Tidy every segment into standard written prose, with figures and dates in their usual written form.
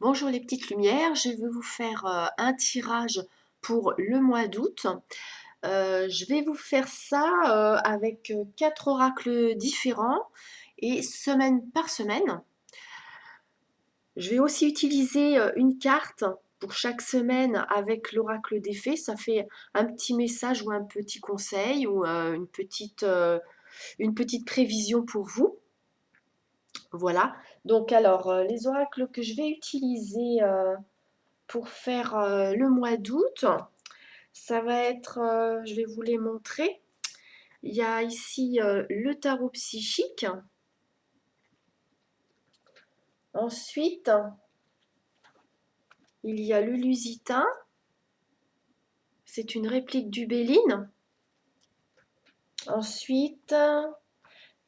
Bonjour les petites lumières, je vais vous faire un tirage pour le mois d'août. Je vais vous faire ça avec 4 oracles différents et semaine par semaine. Je vais aussi utiliser une carte pour chaque semaine avec l'oracle des fées. Ça fait un petit message ou un petit conseil ou une petite prévision pour vous. Voilà. Donc alors, les oracles que je vais utiliser pour faire le mois d'août, ça va être, je vais vous les montrer. Il y a ici le tarot psychique. Ensuite, il y a le lusitain. C'est une réplique du Béline. Ensuite,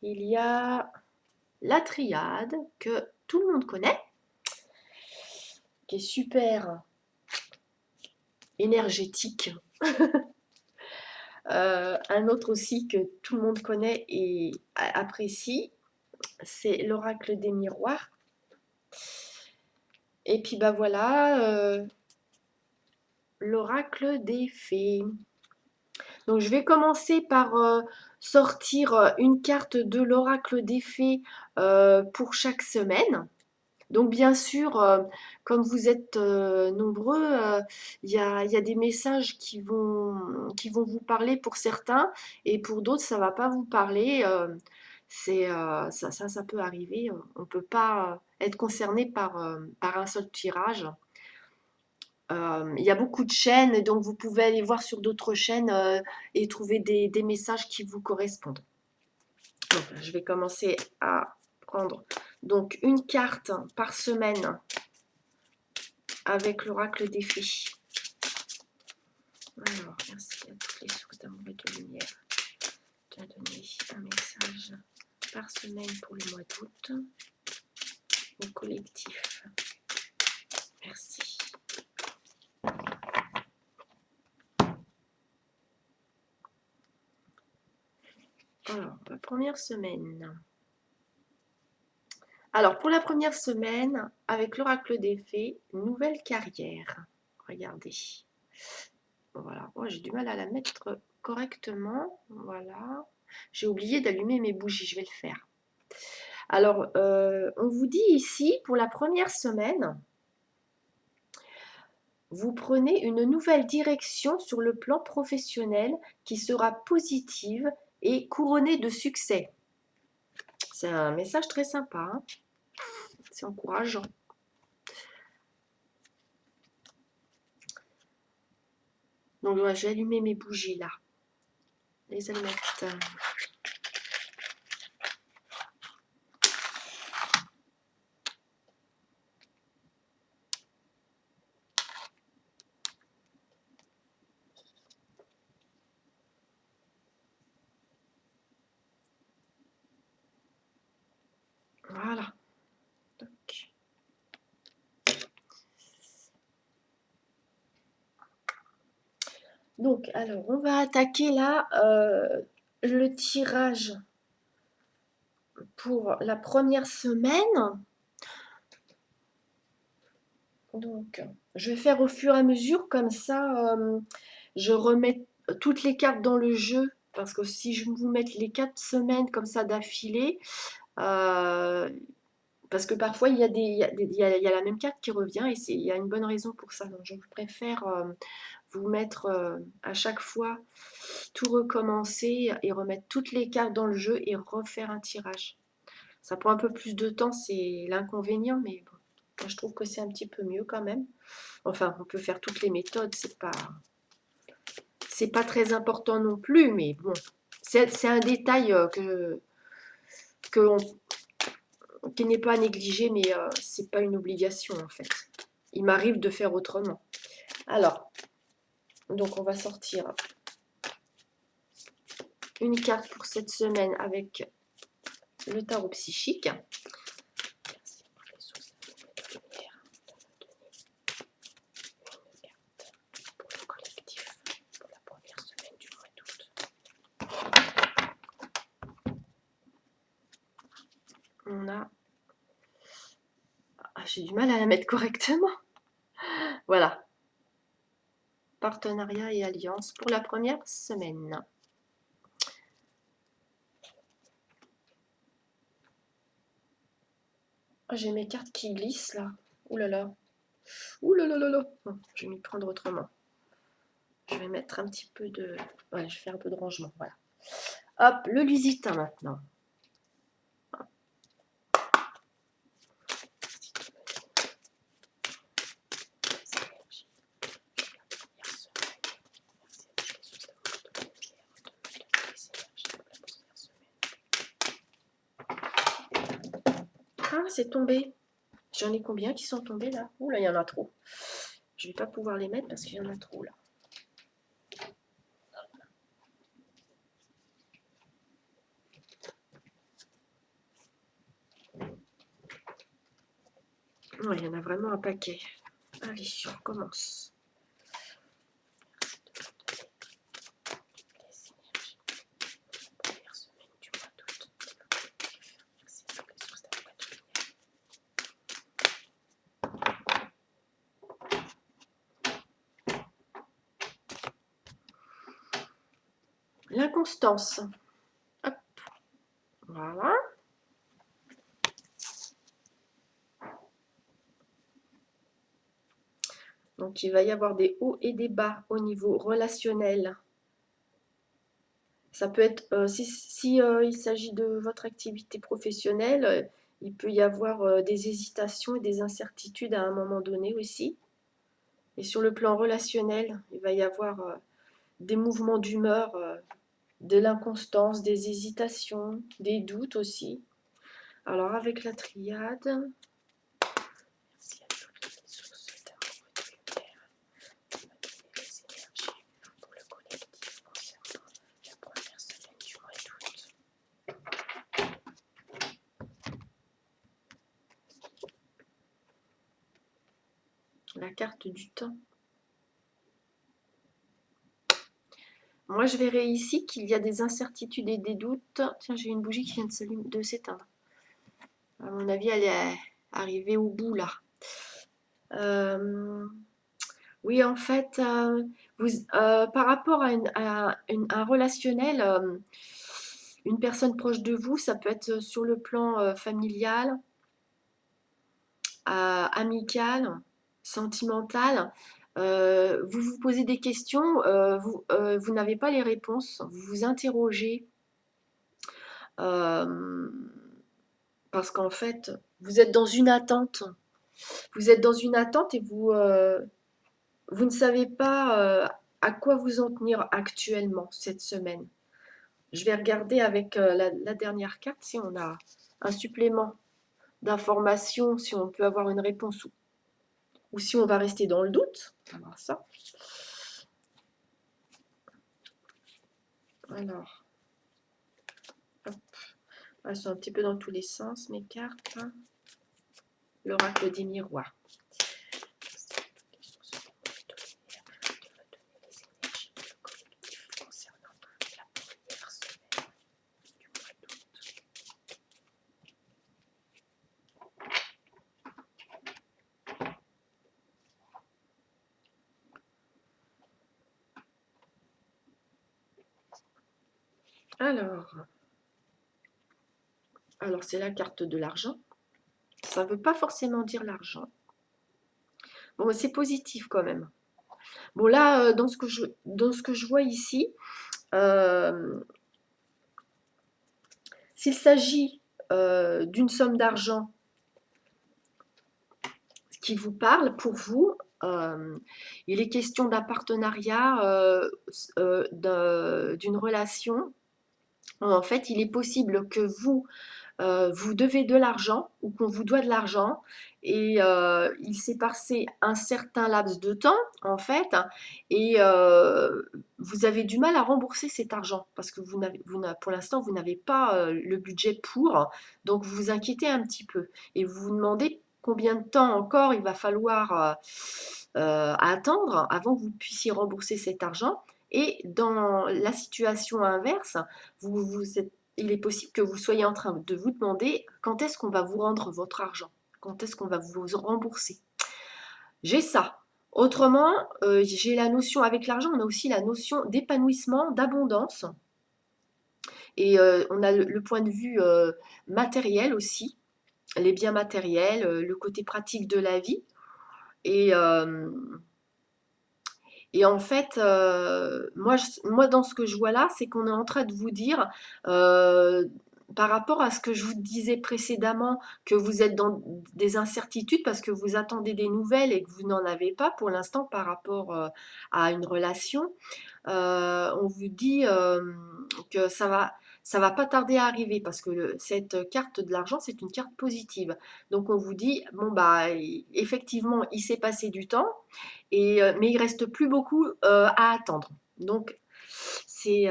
il y a la triade que tout le monde connaît, qui est super énergétique. Un autre aussi que tout le monde connaît et apprécie, c'est l'oracle des miroirs. Et puis bah voilà, l'oracle des fées. Donc je vais commencer par sortir une carte de l'oracle des fées pour chaque semaine. Donc bien sûr, comme vous êtes nombreux, il y a des messages qui vont vous parler pour certains et pour d'autres, ça ne va pas vous parler. Ça peut arriver. On ne peut pas être concerné par un seul tirage. Il y a beaucoup de chaînes, et donc vous pouvez aller voir sur d'autres chaînes et trouver des messages qui vous correspondent. Donc, je vais commencer à prendre donc une carte par semaine avec l'oracle des fées. Alors, merci à toutes les sources d'amour et de lumière de donner un message par semaine pour le mois d'août au collectif. Merci. Alors, la première semaine. Alors, pour la première semaine, avec l'oracle des fées, nouvelle carrière. Regardez. Voilà, moi j'ai du mal à la mettre correctement. Voilà. J'ai oublié d'allumer mes bougies, je vais le faire. Alors, on vous dit ici, pour la première semaine, vous prenez une nouvelle direction sur le plan professionnel qui sera positive et couronnée de succès. C'est un message très sympa, hein. C'est encourageant. Donc, ouais, je vais allumer mes bougies là. Les allumettes. Voilà. Donc, alors, on va attaquer là le tirage pour la première semaine. Donc, je vais faire au fur et à mesure, comme ça, je remets toutes les cartes dans le jeu. Parce que si je vous mets les 4 semaines comme ça d'affilée, parce que parfois il y a la même carte qui revient et il y a une bonne raison pour ça. Donc, je préfère vous mettre à chaque fois tout recommencer et remettre toutes les cartes dans le jeu et refaire un tirage. Ça prend un peu plus de temps, c'est l'inconvénient, mais bon, moi, je trouve que c'est un petit peu mieux quand même. Enfin, on peut faire toutes les méthodes, c'est pas très important non plus, mais bon, c'est un détail que qui n'est pas négligé, mais c'est pas une obligation en fait. Il m'arrive de faire autrement. Alors, donc on va sortir une carte pour cette semaine avec le tarot psychique. On a j'ai du mal à la mettre correctement. Voilà. Partenariat et alliance pour la première semaine. Ah, j'ai mes cartes qui glissent là. Ouh là là. Ouh là là là là. Bon, je vais m'y prendre autrement. Je vais mettre un petit peu de... Ouais, je vais faire un peu de rangement, voilà. Hop, le lusitain maintenant. Ah, c'est tombé. J'en ai combien qui sont tombés là? Ouh là, il y en a trop. Je vais pas pouvoir les mettre parce qu'il y en a trop là. Ouais, il y en a vraiment un paquet. Allez, on recommence. L'inconstance. Hop. Voilà. Donc, il va y avoir des hauts et des bas au niveau relationnel. Ça peut être, si il s'agit de votre activité professionnelle, il peut y avoir des hésitations et des incertitudes à un moment donné aussi. Et sur le plan relationnel, il va y avoir des mouvements d'humeur, de l'inconstance, des hésitations, des doutes aussi. Alors avec la triade, merci à toutes les sources d'amour et de lumière qui m'a donné les énergies pour le collectif concernant la première semaine du mois d'août. La carte du temps. Moi, je verrai ici qu'il y a des incertitudes et des doutes. Tiens, j'ai une bougie qui vient de s'éteindre. À mon avis, elle est arrivée au bout là. Oui, en fait, par rapport à, un relationnel, une personne proche de vous, ça peut être sur le plan familial, amical, sentimental. Vous vous posez des questions, vous n'avez pas les réponses, vous vous interrogez. euh, Parce qu'en fait, vous êtes dans une attente. Vous êtes dans une attente et vous ne savez pas à quoi vous en tenir actuellement cette semaine. Je vais regarder avec la dernière carte si on a un supplément d'informations, si on peut avoir une réponse ou si on va rester dans le doute. On va voir ça. Alors, hop. Elles sont un petit peu dans tous les sens, mes cartes. L'oracle des miroirs. Alors c'est la carte de l'argent. Ça ne veut pas forcément dire l'argent. Bon, c'est positif quand même. Bon, là, dans ce que je vois ici, s'il s'agit d'une somme d'argent qui vous parle pour vous, il est question d'un partenariat, d'une relation. En fait, il est possible que vous devez de l'argent ou qu'on vous doit de l'argent et il s'est passé un certain laps de temps en fait et vous avez du mal à rembourser cet argent parce que pour l'instant vous n'avez pas le budget pour, donc vous vous inquiétez un petit peu et vous vous demandez combien de temps encore il va falloir attendre avant que vous puissiez rembourser cet argent. Et dans la situation inverse, il est possible que vous soyez en train de vous demander quand est-ce qu'on va vous rendre votre argent, quand est-ce qu'on va vous rembourser. J'ai ça. Autrement, j'ai la notion avec l'argent, on a aussi la notion d'épanouissement, d'abondance. Et on a le point de vue matériel aussi, les biens matériels, le côté pratique de la vie. Et, euh, et en fait, moi, dans ce que je vois là, c'est qu'on est en train de vous dire, euh, par rapport à ce que je vous disais précédemment, que vous êtes dans des incertitudes parce que vous attendez des nouvelles et que vous n'en avez pas pour l'instant par rapport à une relation. On vous dit que ça va pas tarder à arriver parce que cette carte de l'argent, c'est une carte positive. Donc on vous dit, bon bah effectivement, il s'est passé du temps, mais il reste plus beaucoup à attendre. Donc c'est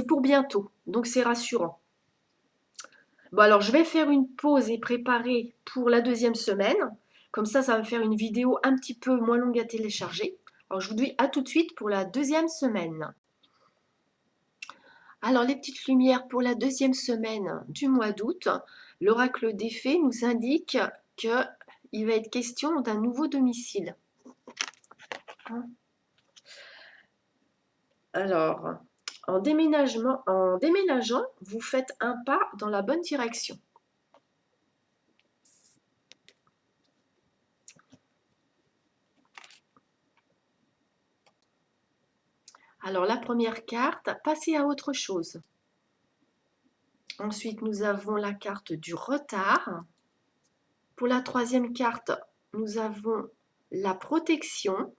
pour bientôt. Donc c'est rassurant. Bon alors je vais faire une pause et préparer pour la deuxième semaine. Comme ça va me faire une vidéo un petit peu moins longue à télécharger. Alors je vous dis à tout de suite pour la deuxième semaine. Alors, les petites lumières pour la deuxième semaine du mois d'août, l'oracle des fées nous indique qu'il va être question d'un nouveau domicile. Alors, en déménageant, vous faites un pas dans la bonne direction. Alors, la première carte, passer à autre chose. Ensuite, nous avons la carte du retard. Pour la troisième carte, nous avons la protection.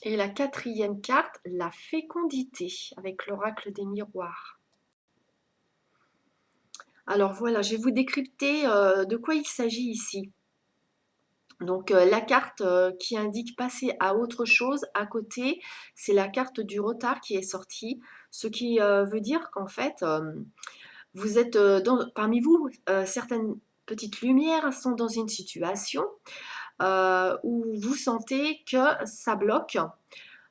Et la quatrième carte, la fécondité, avec l'oracle des miroirs. Alors voilà, je vais vous décrypter de quoi il s'agit ici. Donc la carte qui indique passer à autre chose, à côté, c'est la carte du retard qui est sortie, ce qui veut dire qu'en fait, vous êtes parmi vous, certaines petites lumières sont dans une situation où vous sentez que ça bloque.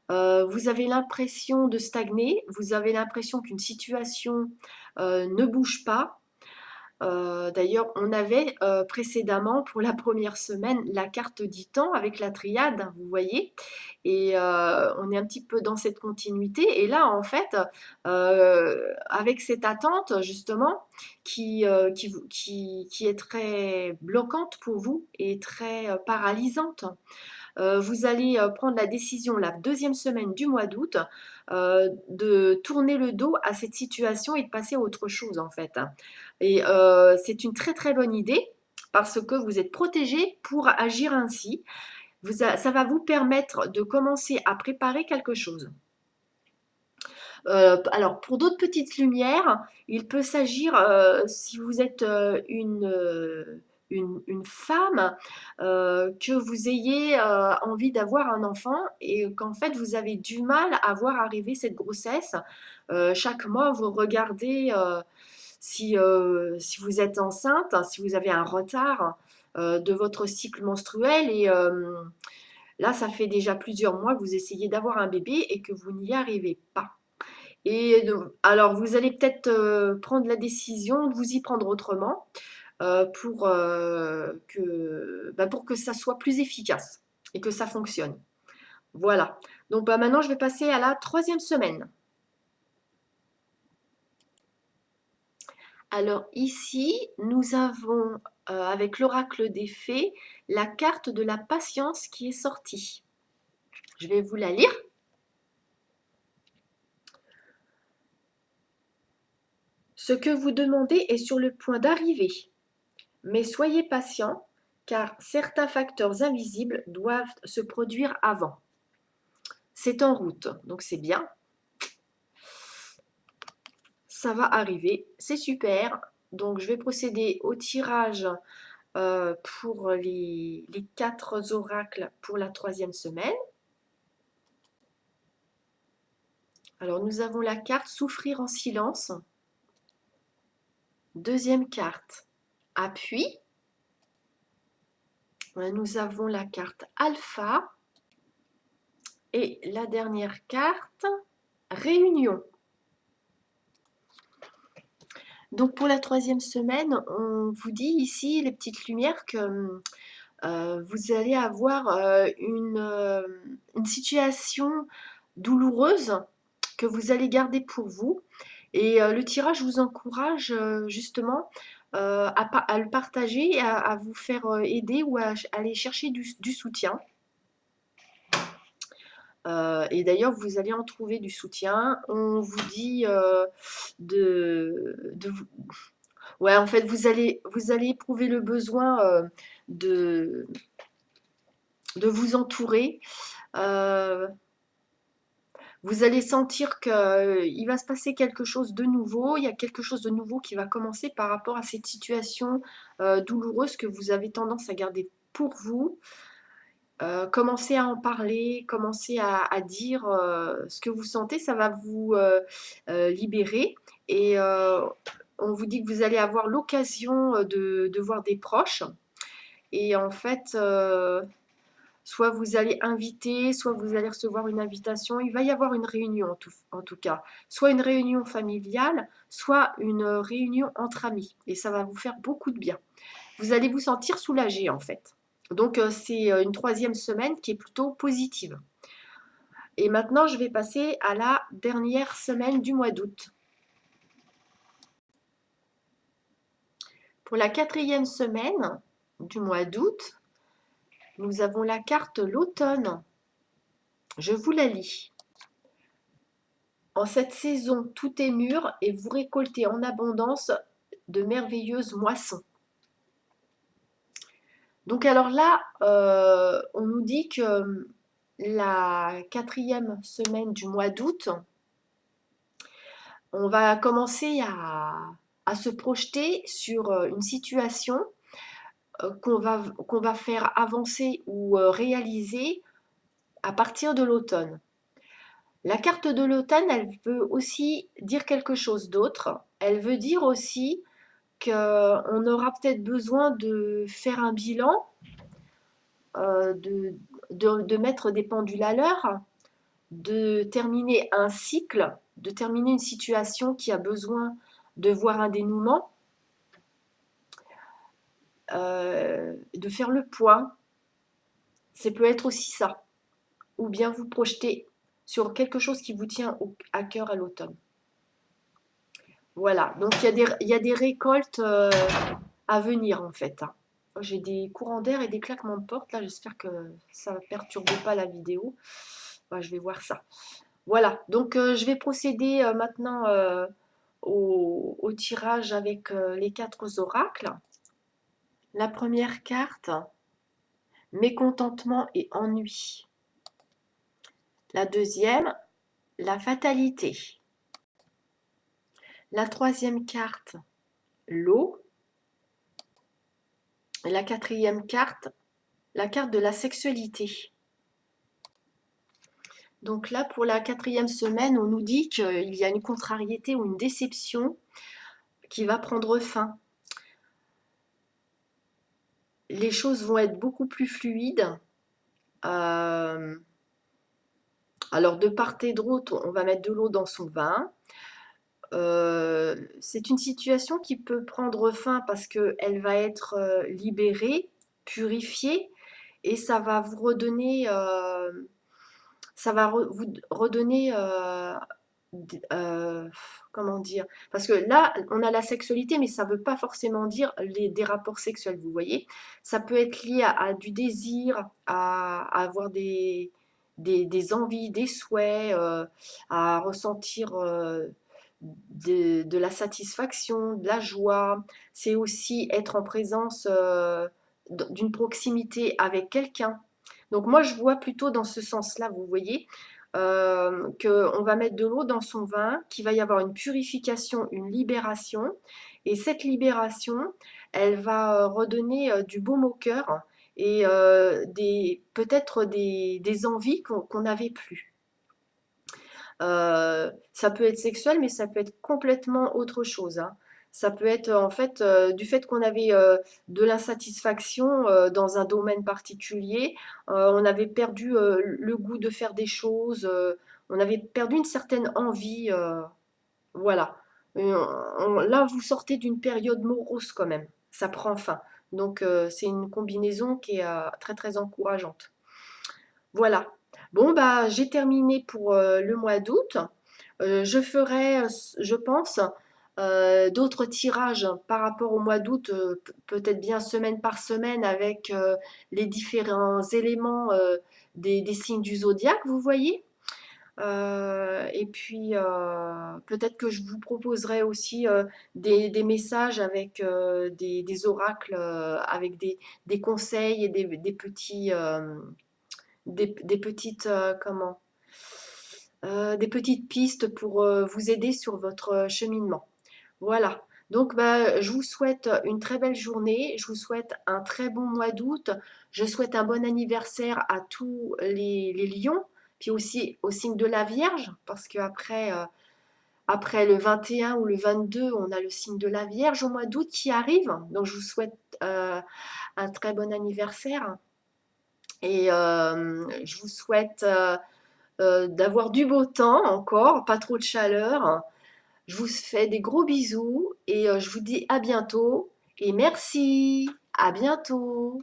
Vous avez l'impression de stagner, vous avez l'impression qu'une situation ne bouge pas. D'ailleurs, on avait précédemment, pour la première semaine, la carte du temps avec la triade, vous voyez, et on est un petit peu dans cette continuité. Et là, en fait, avec cette attente, justement, qui est très bloquante pour vous et très paralysante, vous allez prendre la décision la deuxième semaine du mois d'août de tourner le dos à cette situation et de passer à autre chose en fait. Et c'est une très très bonne idée parce que vous êtes protégé pour agir ainsi. Ça va vous permettre de commencer à préparer quelque chose. Alors, pour d'autres petites lumières, il peut s'agir, si vous êtes une femme, que vous ayez envie d'avoir un enfant et qu'en fait vous avez du mal à voir arriver cette grossesse. Chaque mois, vous regardez si vous êtes enceinte, si vous avez un retard de votre cycle menstruel et là, ça fait déjà plusieurs mois que vous essayez d'avoir un bébé et que vous n'y arrivez pas. Et alors, vous allez peut-être prendre la décision de vous y prendre autrement pour que ça soit plus efficace et que ça fonctionne. Voilà. Donc maintenant, je vais passer à la troisième semaine. Alors ici, nous avons, avec l'oracle des fées, la carte de la patience qui est sortie. Je vais vous la lire. Ce que vous demandez est sur le point d'arriver, mais soyez patient car certains facteurs invisibles doivent se produire avant. C'est en route, donc c'est bien. Ça va arriver, c'est super. Donc je vais procéder au tirage pour les 4 oracles pour la troisième semaine. Alors nous avons la carte Souffrir en silence. Deuxième carte, Appui. Nous avons la carte Alpha. Et la dernière carte, Réunion. Donc pour la troisième semaine, on vous dit ici, les petites lumières, que vous allez avoir une situation douloureuse que vous allez garder pour vous. Et le tirage vous encourage justement à le partager, et à vous faire aider ou à aller chercher du soutien. Et d'ailleurs, vous allez en trouver du soutien. On vous dit de vous... Ouais, en fait, vous allez éprouver le besoin de, de vous entourer. Euh, Vous allez sentir qu'il va se passer quelque chose de nouveau. Il y a quelque chose de nouveau qui va commencer par rapport à cette situation douloureuse que vous avez tendance à garder pour vous. Commencez à en parler, commencez à dire ce que vous sentez, ça va vous libérer. Et on vous dit que vous allez avoir l'occasion de voir des proches. Et en fait, soit vous allez inviter, soit vous allez recevoir une invitation. Il va y avoir une réunion en tout cas. Soit une réunion familiale, soit une réunion entre amis. Et ça va vous faire beaucoup de bien. Vous allez vous sentir soulagé en fait. Donc c'est une troisième semaine qui est plutôt positive. Et maintenant, je vais passer à la dernière semaine du mois d'août. Pour la quatrième semaine du mois d'août, nous avons la carte l'automne. Je vous la lis. En cette saison, tout est mûr et vous récoltez en abondance de merveilleuses moissons. Donc alors là, on nous dit que la quatrième semaine du mois d'août, on va commencer à se projeter sur une situation qu'on va faire avancer ou réaliser à partir de l'automne. La carte de l'automne, elle veut aussi dire quelque chose d'autre. Elle veut dire aussi qu'on aura peut-être besoin de faire un bilan, de mettre des pendules à l'heure, de terminer un cycle, de terminer une situation qui a besoin de voir un dénouement, de faire le point. Ça peut être aussi ça. Ou bien vous projeter sur quelque chose qui vous tient à cœur à l'automne. Voilà, donc il y a des récoltes à venir en fait, hein. J'ai des courants d'air et des claquements de porte. Là, j'espère que ça ne perturbe pas la vidéo. Bah, je vais voir ça. Voilà, donc je vais procéder maintenant au tirage avec les 4 oracles. La première carte, mécontentement et ennui. La deuxième, la fatalité. La troisième carte, l'eau. Et la quatrième carte, la carte de la sexualité. Donc là, pour la quatrième semaine, on nous dit qu'il y a une contrariété ou une déception qui va prendre fin. Les choses vont être beaucoup plus fluides. Alors de part et d'autre, on va mettre de l'eau dans son vin. C'est une situation qui peut prendre fin parce qu'elle va être libérée, purifiée, et ça va vous redonner, vous redonner, comment dire? Parce que là, on a la sexualité, mais ça ne veut pas forcément dire des rapports sexuels, vous voyez? Ça peut être lié à du désir, à avoir des envies, des souhaits, à ressentir de la satisfaction, de la joie. C'est aussi être en présence d'une proximité avec quelqu'un. Donc moi, je vois plutôt dans ce sens-là, vous voyez, qu'on va mettre de l'eau dans son vin, qu'il va y avoir une purification, une libération. Et cette libération, elle va redonner du baume au cœur et peut-être des envies qu'on n'avait plus. Ça peut être sexuel, mais ça peut être complètement autre chose, hein. Ça peut être en fait du fait qu'on avait de l'insatisfaction dans un domaine particulier, on avait perdu le goût de faire des choses, on avait perdu une certaine envie, voilà. Là, vous sortez d'une période morose quand même. Ça prend fin. Donc, c'est une combinaison qui est très très encourageante. Voilà. Bon, bah, j'ai terminé pour le mois d'août. Je ferai, je pense, d'autres tirages par rapport au mois d'août, peut-être bien semaine par semaine avec les différents éléments des signes du zodiaque, vous voyez. Et puis, peut-être que je vous proposerai aussi des messages avec des oracles, avec des conseils et des petits, des petites, comment, des petites pistes pour vous aider sur votre cheminement. Voilà. Donc, bah, je vous souhaite une très belle journée. Je vous souhaite un très bon mois d'août. Je souhaite un bon anniversaire à tous les lions, puis aussi au signe de la Vierge, parce qu'après après le 21 ou le 22, on a le signe de la Vierge au mois d'août qui arrive. Donc, je vous souhaite un très bon anniversaire. Et je vous souhaite d'avoir du beau temps encore, pas trop de chaleur. Je vous fais des gros bisous et je vous dis à bientôt et merci. À bientôt.